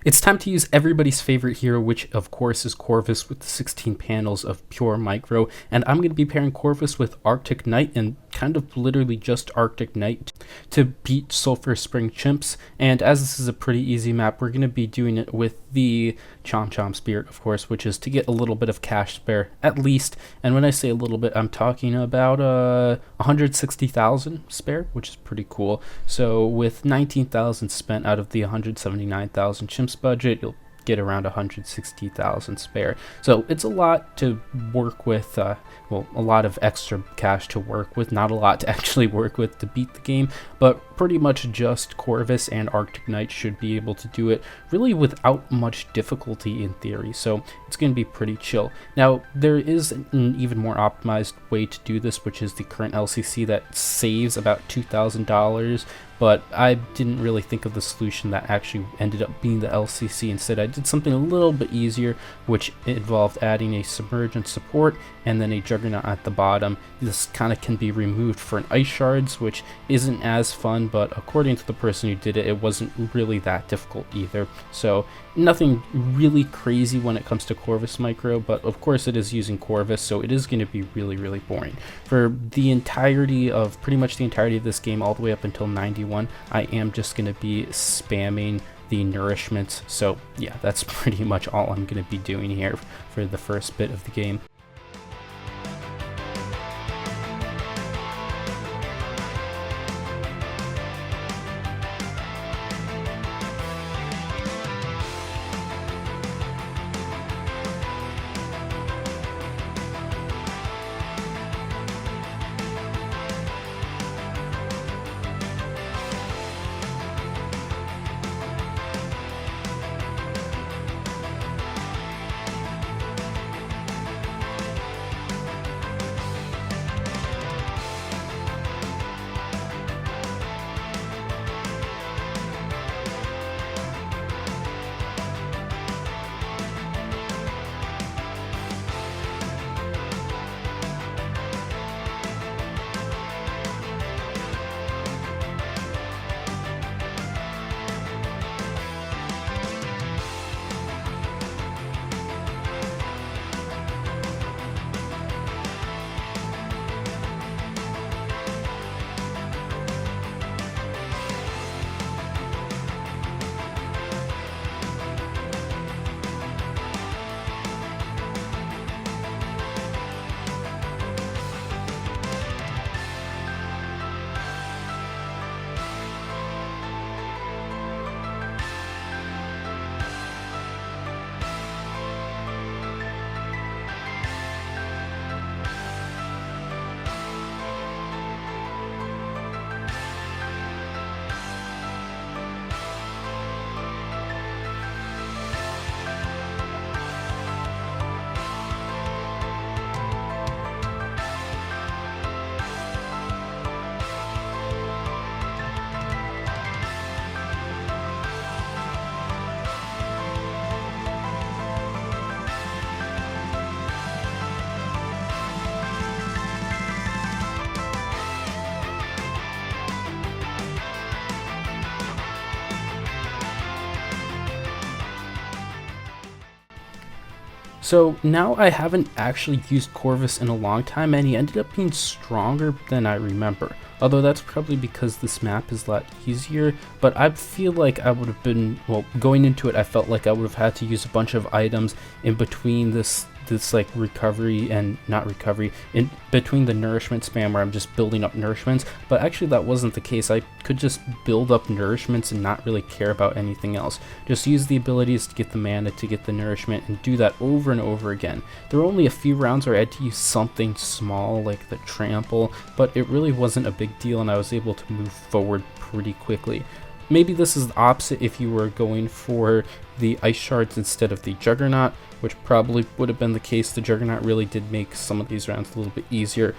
It's time to use everybody's favorite hero, which of course is Corvus with the 16 panels of pure micro, and I'm going to be pairing Corvus with Arctic Knight and kind of literally just Arctic Knight to beat Sulfur Spring Chimps. And as this is a pretty easy map, we're going to be doing it with the Chomp Spirit, of course, which is to get a little bit of cash spare at least. And when I say a little bit, I'm talking about 160,000 spare, which is pretty cool. So with 19,000 spent out of the 179,000 Chimps budget, you'll get around 160,000 spare. So it's a lot to work with, well, a lot of extra cash to work with, not a lot to actually work with to beat the game, but pretty much just Corvus and Arctic Knight should be able to do it really without much difficulty in theory, so it's going to be pretty chill. Now, there is an even more optimized way to do this, which is the current LCC that saves about $2,000, but I didn't really think of the solution that actually ended up being the LCC. Instead, I did something a little bit easier, which involved adding a Submergent support and then a Juggernaut at the bottom. This kind of can be removed for an Ice Shards, which isn't as fun, but according to the person who did it, it wasn't really that difficult either. So nothing really crazy when it comes to Corvus micro, but of course it is using Corvus, so it is going to be really, really boring. For the entirety of, pretty much the entirety of this game, all the way up until 91, I am just going to be spamming the nourishments. So yeah, that's pretty much all I'm going to be doing here for the first bit of the game. So now I haven't actually used Corvus in a long time, and he ended up being stronger than I remember. Although that's probably because this map is a lot easier, but I feel like I would have been, well, going into it, I felt like I would have had to use a bunch of items in between this like recovery and not recovery, in between the nourishment spam where I'm just building up nourishments, but actually that wasn't the case. I could just build up nourishments and not really care about anything else. Just use the abilities to get the mana to get the nourishment and do that over and over again. There were only a few rounds where I had to use something small like the trample, but it really wasn't a big deal and I was able to move forward pretty quickly. Maybe this is the opposite if you were going for the Ice Shards instead of the Juggernaut, which probably would have been the case. The Juggernaut really did make some of these rounds a little bit easier,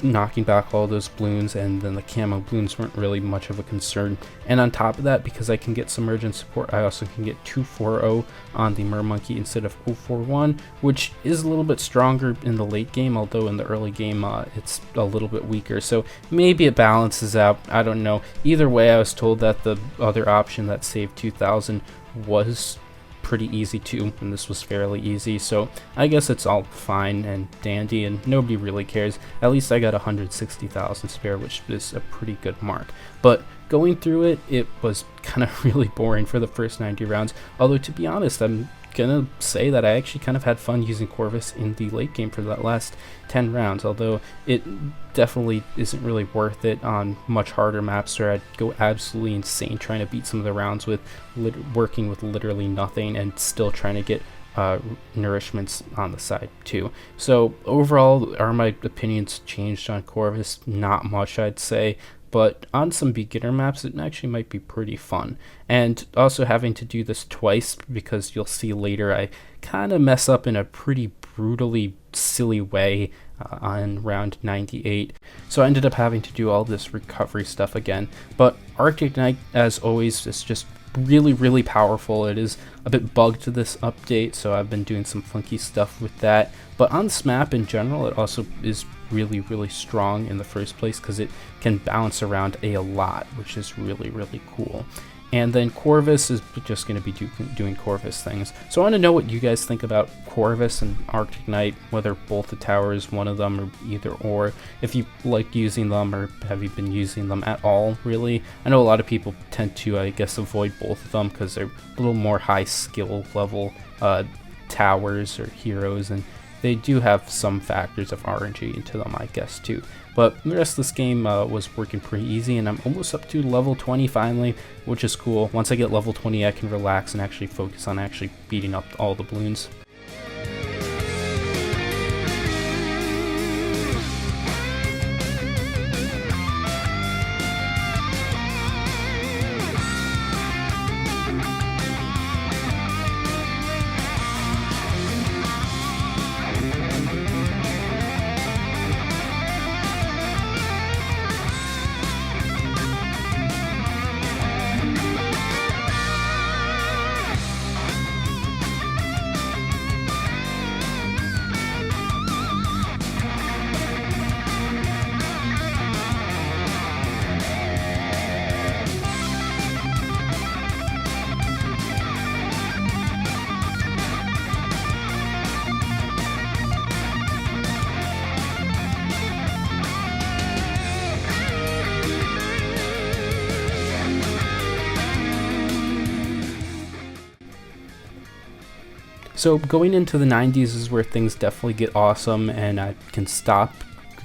knocking back all those Bloons, and then the camo Bloons weren't really much of a concern. And on top of that, because I can get Submergent support, I also can get 240 on the Mermonkey instead of 041, which is a little bit stronger in the late game, although in the early game it's a little bit weaker. So maybe it balances out, I don't know. Either way, I was told that the other option that saved 2,000 was pretty easy too, and this was fairly easy, so I guess it's all fine and dandy and nobody really cares. At least I got 160,000 spare, which is a pretty good mark. But going through it, it was kind of really boring for the first 90 rounds, although to be honest, I'm gonna say that I actually kind of had fun using Corvus in the late game for that last 10 rounds, although it definitely isn't really worth it on much harder maps where I'd go absolutely insane trying to beat some of the rounds with working with literally nothing and still trying to get nourishments on the side too. So overall, are my opinions changed on Corvus? Not much, I'd say. But on some beginner maps, it actually might be pretty fun. And also having to do this twice, because you'll see later I kind of mess up in a pretty brutally silly way on round 98. So I ended up having to do all this recovery stuff again. But Arctic Knight, as always, is just really powerful. It is a bit bugged to this update, so I've been doing some funky stuff with that. But on this map in general, it also is really strong in the first place because it can bounce around a lot, which is really cool. And then Corvus is just going to be doing Corvus things. So I want to know what you guys think about Corvus and Arctic Knight, whether both the towers, one of them, or either or. If you like using them, or have you been using them at all, really? I know a lot of people tend to, I guess, avoid both of them because they're a little more high skill level towers or heroes, and they do have some factors of RNG into them, I guess, too. But the rest of this game was working pretty easy, and I'm almost up to level 20 finally, which is cool. Once I get level 20, I can relax and actually focus on actually beating up all the balloons. So going into the 90s is where things definitely get awesome, and I can stop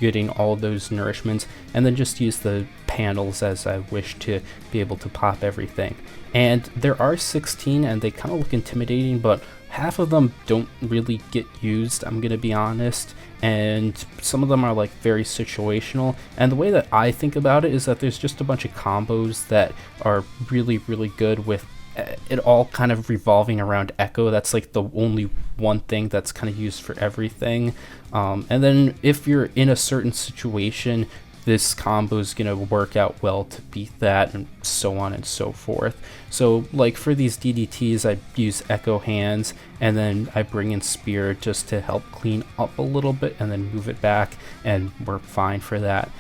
getting all those nourishments and then just use the panels as I wish to be able to pop everything. And there are 16 and they kind of look intimidating, but half of them don't really get used, I'm gonna be honest, and some of them are like very situational. And the way that I think about it is that there's just a bunch of combos that are really good with it all kind of revolving around Echo. That's like the only one thing that's kind of used for everything. And then if you're in a certain situation, this combo is going to work out well to beat that, and so on and so forth. So like for these DDTs, I use Echo Hands, and then I bring in Spear just to help clean up a little bit and then move it back, and we're fine for that.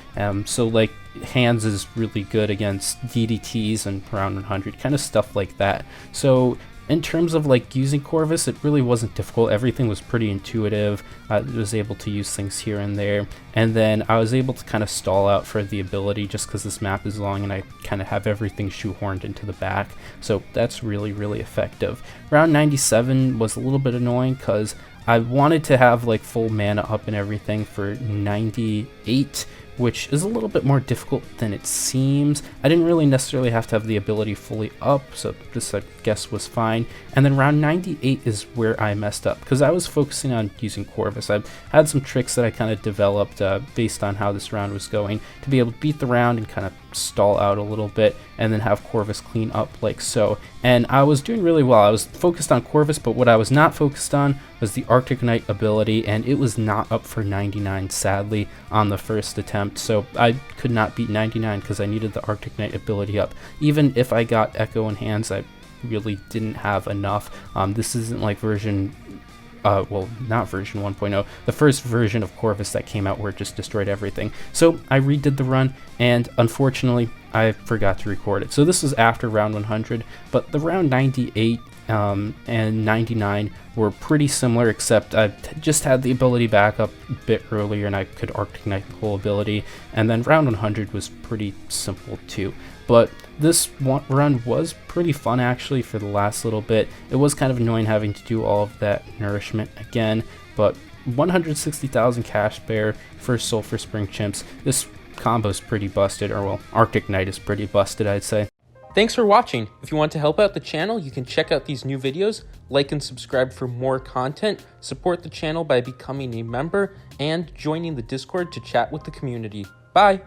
So like Hands is really good against DDTs and round 100, kind of stuff like that. So in terms of like using Corvus, it really wasn't difficult. Everything was pretty intuitive. I was able to use things here and there, and then I was able to kind of stall out for the ability just because this map is long and I kind of have everything shoehorned into the back. So that's really effective. Round 97 was a little bit annoying because I wanted to have like full mana up and everything for 98, which is a little bit more difficult than it seems. I didn't really necessarily have to have the ability fully up, so this I guess was fine. And then round 98 is where I messed up, because I was focusing on using Corvus. I had some tricks that I kind of developed based on how this round was going to be able to beat the round and kind of stall out a little bit and then have Corvus clean up like so. And I was doing really well. I was focused on Corvus, but what I was not focused on was the Arctic Knight ability, and it was not up for 99 sadly on the first attempt. So I could not beat 99 because I needed the Arctic Knight ability up. Even if I got Echo in Hands, I really didn't have enough. This isn't like version well, not version 1.0, the first version of Corvus that came out where it just destroyed everything. So I redid the run, and unfortunately I forgot to record it. So this was after round 100, but the round 98 and 99 were pretty similar, except I just had the ability back up a bit earlier and I could Arctic Knight the whole ability, and then round 100 was pretty simple too. But this run was pretty fun actually for the last little bit. It was kind of annoying having to do all of that nourishment again, but 160,000 cash bear for Sulfur Spring Chimps. This combo's pretty busted, or well, Arctic Knight is pretty busted, I'd say. Thanks for watching. If you want to help out the channel, you can check out these new videos, like and subscribe for more content, support the channel by becoming a member, and joining the Discord to chat with the community. Bye!